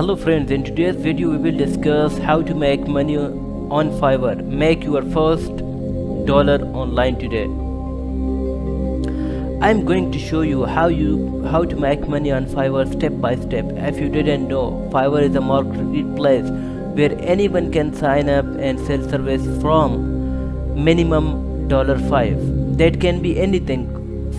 Hello friends, in today's video we will discuss how to make money on Fiverr. Make your first dollar online today. I'm going to show you how to make money on Fiverr step by step. If you didn't know, Fiverr is a marketplace where anyone can sign up and sell service from minimum $5. That can be anything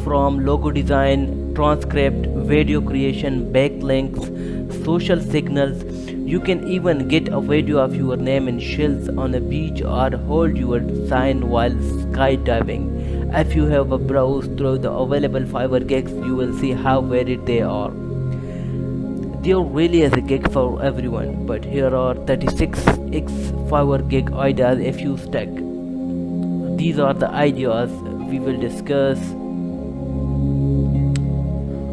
from logo design, transcript, video creation, backlinks, social signals. You can even get a video of your name in shells on a beach or hold your sign while skydiving. If you have a browse through the available Fiverr gigs, you will see how varied they are. There really is a gig for everyone, but here are 36x Fiverr gig ideas if you stuck. These are the ideas we will discuss.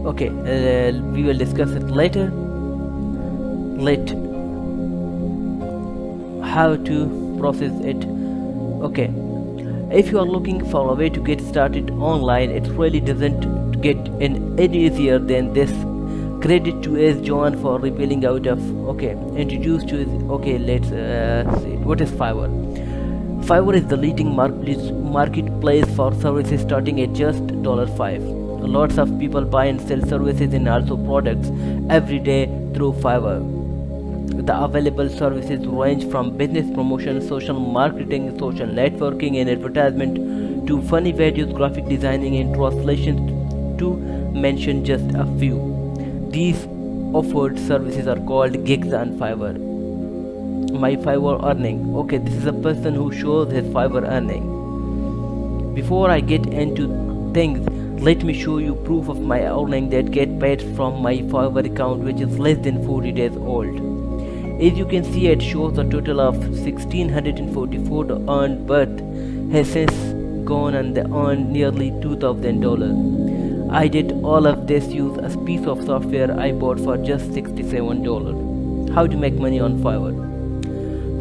Okay, we will discuss it later. How to process it. Okay, if you are looking for a way to get started online, it really doesn't get any easier than this. Credit to S. John for revealing out of. Okay, introduced to. Okay, let's see. What is Fiverr? Fiverr is the leading marketplace for services starting at just $5. Lots of people buy and sell services and also products every day through Fiverr. The available services range from business promotion, social marketing, social networking and advertisement to funny videos, graphic designing and translation, to mention just a few. These offered services are called gigs on Fiverr. My Fiverr earning. Okay, this is a person who shows his Fiverr earning. Before I get into things, let me show you proof of my earning that get paid from my Fiverr account, which is less than 40 days old. As you can see, it shows a total of $1,644 earned, but has since gone and earned nearly $2,000. I did all of this use a piece of software I bought for just $67. How to make money on Fiverr.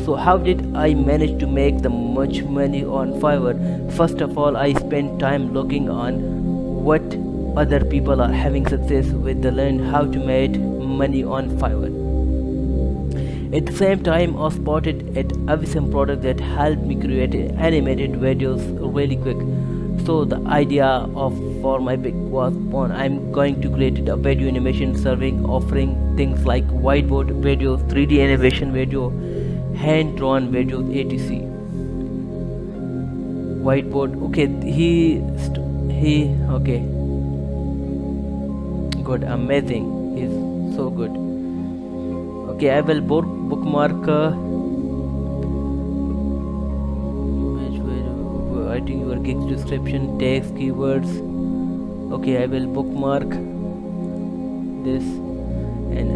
So how did I manage to make the much money on Fiverr? First of all, I spent time looking on what other people are having success with, to learn how to make money on Fiverr. At the same time, I spotted an awesome product that helped me create animated videos really quick. So the idea for my big was born. I'm going to create a video animation serving, offering things like whiteboard videos, 3D animation video, hand-drawn videos, etc. Whiteboard. Okay, okay, good, amazing, he's so good. Okay, I will bookmark writing your gig description, text, keywords. Okay, I will bookmark this and